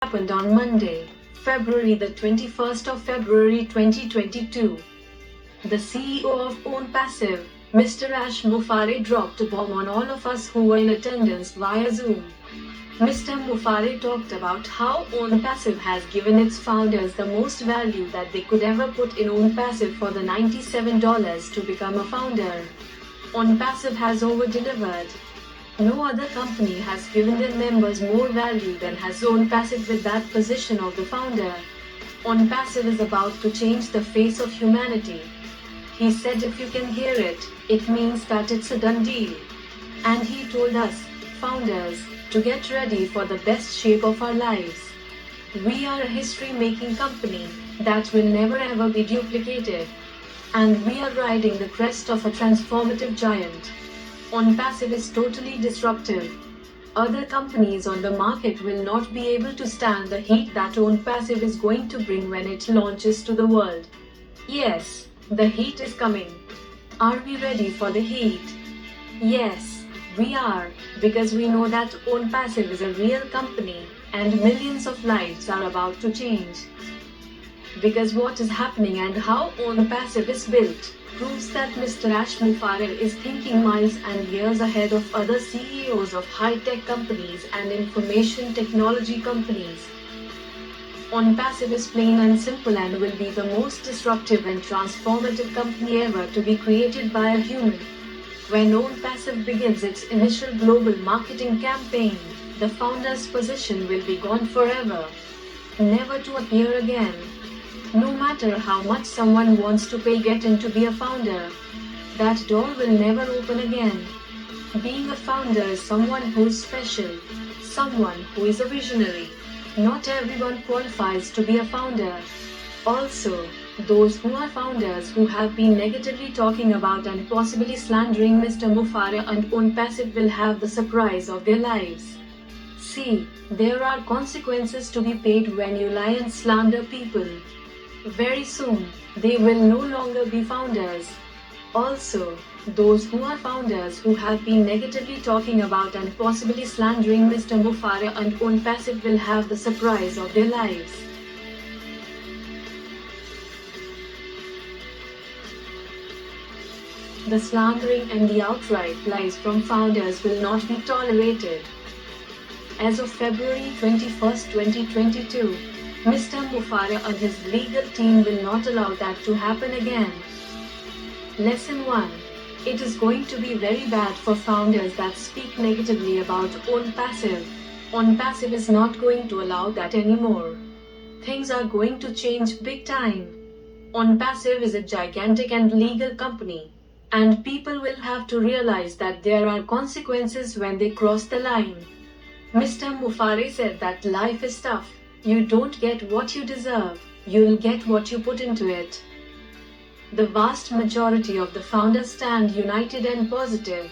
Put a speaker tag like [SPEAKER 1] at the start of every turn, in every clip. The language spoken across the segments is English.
[SPEAKER 1] happened on Monday, February the 21st of February 2022. The CEO of Onpassive, Mr. Muphareh dropped a bomb on all of us who were in attendance via Zoom. Mr. Muphareh talked about how Onpassive has given its founders the most value that they could ever put in Onpassive for the $97 to become a founder. Onpassive has over-delivered. No other company has given their members more value than has Onpassive with that position of the founder. Onpassive is about to change the face of humanity. He said if you can hear it, it means that it's a done deal. And he told us, founders, to get ready for the best shape of our lives. We are a history-making company that will never ever be duplicated. And we are riding the crest of a transformative giant. Onpassive is totally disruptive. Other companies on the market will not be able to stand the heat that Onpassive is going to bring when it launches to the world. Yes, the heat is coming. Are we ready for the heat? Yes, we are, because we know that Onpassive is a real company and millions of lives are about to change. Because what is happening and how Onpassive is built proves that Mr. Muphareh is thinking miles and years ahead of other CEOs of high-tech companies and information technology companies. Onpassive is plain and simple and will be the most disruptive and transformative company ever to be created by a human. When Onpassive begins its initial global marketing campaign, the founder's position will be gone forever, never to appear again. No matter how much someone wants to pay getting to be a founder, that door will never open again. Being a founder is someone who's special, someone who is a visionary. Not everyone qualifies to be a founder. Also, those who are founders who have been negatively talking about and possibly slandering Mr. Muphareh and Onpassive will have the surprise of their lives. See, there are consequences to be paid when you lie and slander people. Very soon, they will no longer be founders. Also, those who are founders who have been negatively talking about and possibly slandering Mr. Muphareh and Onpassive will have the surprise of their lives. The slandering and the outright lies from founders will not be tolerated. As of February 21, 2022, Mr. Muphareh and his legal team will not allow that to happen again. Lesson 1. It is going to be very bad for founders that speak negatively about Onpassive. Onpassive is not going to allow that anymore. Things are going to change big time. Onpassive is a gigantic and legal company, and people will have to realize that there are consequences when they cross the line. Mr. Muphareh said that life is tough. You don't get what you deserve, you'll get what you put into it. The vast majority of the founders stand united and positive.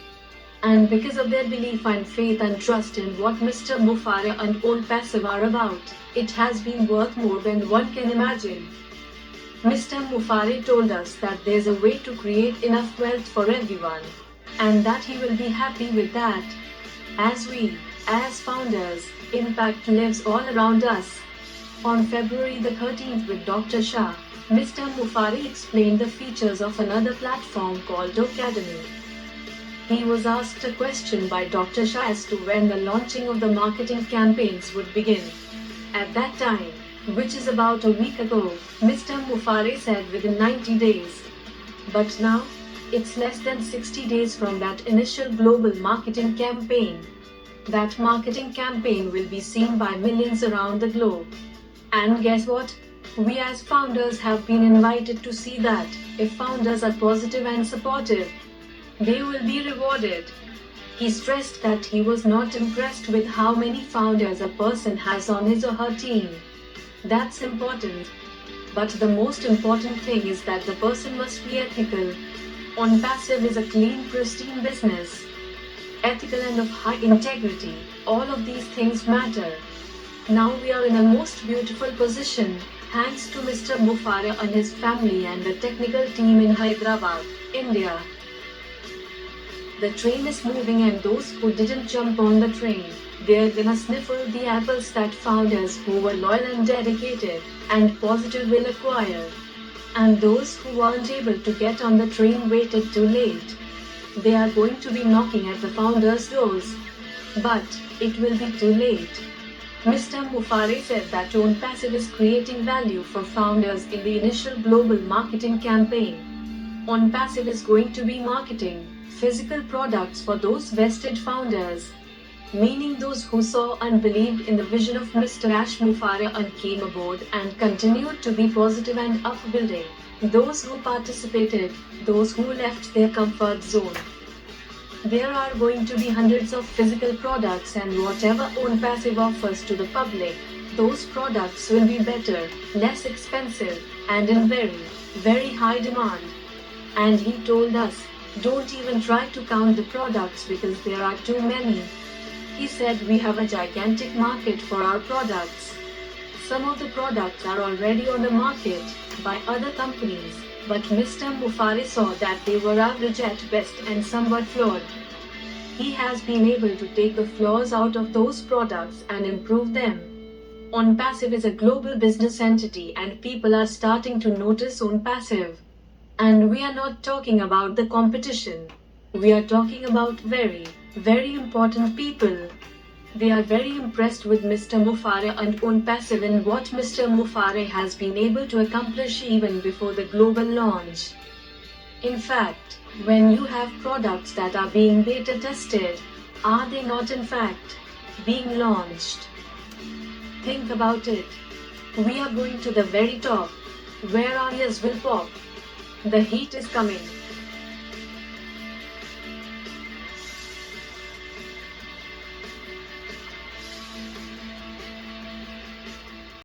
[SPEAKER 1] And because of their belief and faith and trust in what Mr. Muphareh and Onpassive are about, it has been worth more than one can imagine. Mr. Muphareh told us that there's a way to create enough wealth for everyone, and that he will be happy with that. As founders, impact lives all around us. On February the 13th with Dr. Shah, Mr. Muphareh explained the features of another platform called Academy. He was asked a question by Dr. Shah as to when the launching of the marketing campaigns would begin. At that time, which is about a week ago, Mr. Muphareh said within 90 days. But now, it's less than 60 days from that initial global marketing campaign. That marketing campaign will be seen by millions around the globe. And guess what? We as founders have been invited to see that, if founders are positive and supportive, they will be rewarded. He stressed that he was not impressed with how many founders a person has on his or her team. That's important. But the most important thing is that the person must be ethical. Onpassive is a clean, pristine business. Ethical and of high integrity, all of these things matter. Now we are in a most beautiful position, thanks to Mr. Muphareh and his family and the technical team in Hyderabad, India. The train is moving, and those who didn't jump on the train, they're gonna sniffle the apples that founders who were loyal and dedicated and positive will acquire. And those who weren't able to get on the train waited too late. They are going to be knocking at the founders' doors. But it will be too late. Mr. Muphareh said that Onpassive is creating value for founders in the initial global marketing campaign. Onpassive is going to be marketing physical products for those vested founders, meaning those who saw and believed in the vision of Mr. Muphareh and came aboard and continued to be positive and upbuilding. Those who participated, those who left their comfort zone. There are going to be hundreds of physical products, and whatever Onpassive offers to the public, those products will be better, less expensive, and in very, very high demand. And he told us, don't even try to count the products because there are too many. He said we have a gigantic market for our products. Some of the products are already on the market by other companies, but Mr. Muphareh saw that they were average at best and some were flawed. He has been able to take the flaws out of those products and improve them. Onpassive is a global business entity, and people are starting to notice Onpassive. And we are not talking about the competition. We are talking about very, very important people. They are very impressed with Mr. Muphareh and Onpassive and what Mr. Muphareh has been able to accomplish even before the global launch. In fact, when you have products that are being beta tested, are they not in fact being launched? Think about it. We are going to the very top, where our ears will pop. The heat is coming.